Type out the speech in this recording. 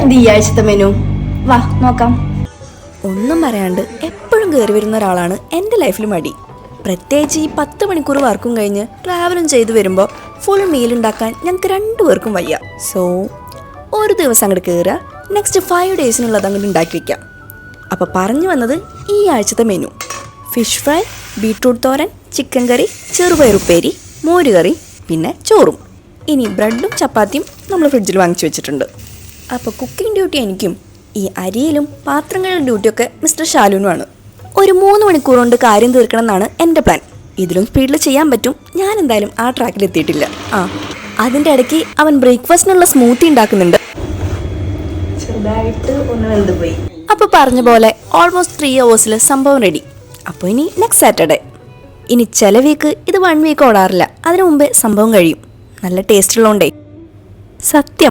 എന്ത് ഈ ആഴ്ചത്തെ മെനു? വാ നോക്കാം. ഒന്നും പറയാണ്ട് എപ്പോഴും കയറി വരുന്ന ഒരാളാണ് എൻ്റെ ലൈഫിൽ മടി. പ്രത്യേകിച്ച് ഈ 10 മണിക്കൂർ വർക്കും കഴിഞ്ഞ് ട്രാവലും ചെയ്തു വരുമ്പോൾ ഫുൾ മീൽ ഉണ്ടാക്കാൻ ഞങ്ങൾക്ക് 2 പേർക്കും വയ്യ. സോ ഒരു ദിവസം അങ്ങോട്ട് കയറുക, നെക്സ്റ്റ് 5 ഡേയ്സിനുള്ളത് അങ്ങോട്ട് ഉണ്ടാക്കി വയ്ക്കാം. അപ്പോൾ പറഞ്ഞു വന്നത് ഈ ആഴ്ചത്തെ മെനു: ഫിഷ് ഫ്രൈ, ബീട്രൂട്ട് തോരൻ, ചിക്കൻ കറി, ചെറുപയറുപ്പേരി, മോരുകറി, പിന്നെ ചോറും. ഇനി ബ്രെഡും ചപ്പാത്തിയും നമ്മൾ ഫ്രിഡ്ജിൽ വാങ്ങിച്ചു വെച്ചിട്ടുണ്ട്. അപ്പോൾ കുക്കിംഗ് ഡ്യൂട്ടി എനിക്കും ഈ അരിയിലും പാത്രങ്ങളുടെ ഡ്യൂട്ടിയൊക്കെ മിസ്റ്റർ ഷാലുനുമാണ്. ഒരു 3 മണിക്കൂർ കൊണ്ട് കാര്യം തീർക്കണം എന്നാണ് എൻ്റെ പ്ലാൻ. ഇതിലും സ്പീഡിൽ ചെയ്യാൻ പറ്റും. ഞാൻ എന്തായാലും ആ ട്രാക്കിൽ എത്തിയിട്ടില്ല. അതിൻ്റെ ഇടയ്ക്ക് അവൻ ബ്രേക്ക്ഫാസ്റ്റിനുള്ള സ്മൂത്തി ഉണ്ടാക്കുന്നുണ്ട്. ചെറുതായിട്ട് ഒന്ന് വെന്ത് പോയി. അപ്പോൾ പറഞ്ഞ പോലെ ഓൾമോസ്റ്റ് 3 hours സംഭവം റെഡി. അപ്പോൾ ഇനി നെക്സ്റ്റ് സാറ്റർഡേ. ഇനി ചില വീക്ക് ഇത് 1 വീക്ക് ഓടാറില്ല. അതിനു മുമ്പേ സംഭവം കഴിയും. നല്ല ടേസ്റ്റ് ഉള്ളതുകൊണ്ടേ സത്യം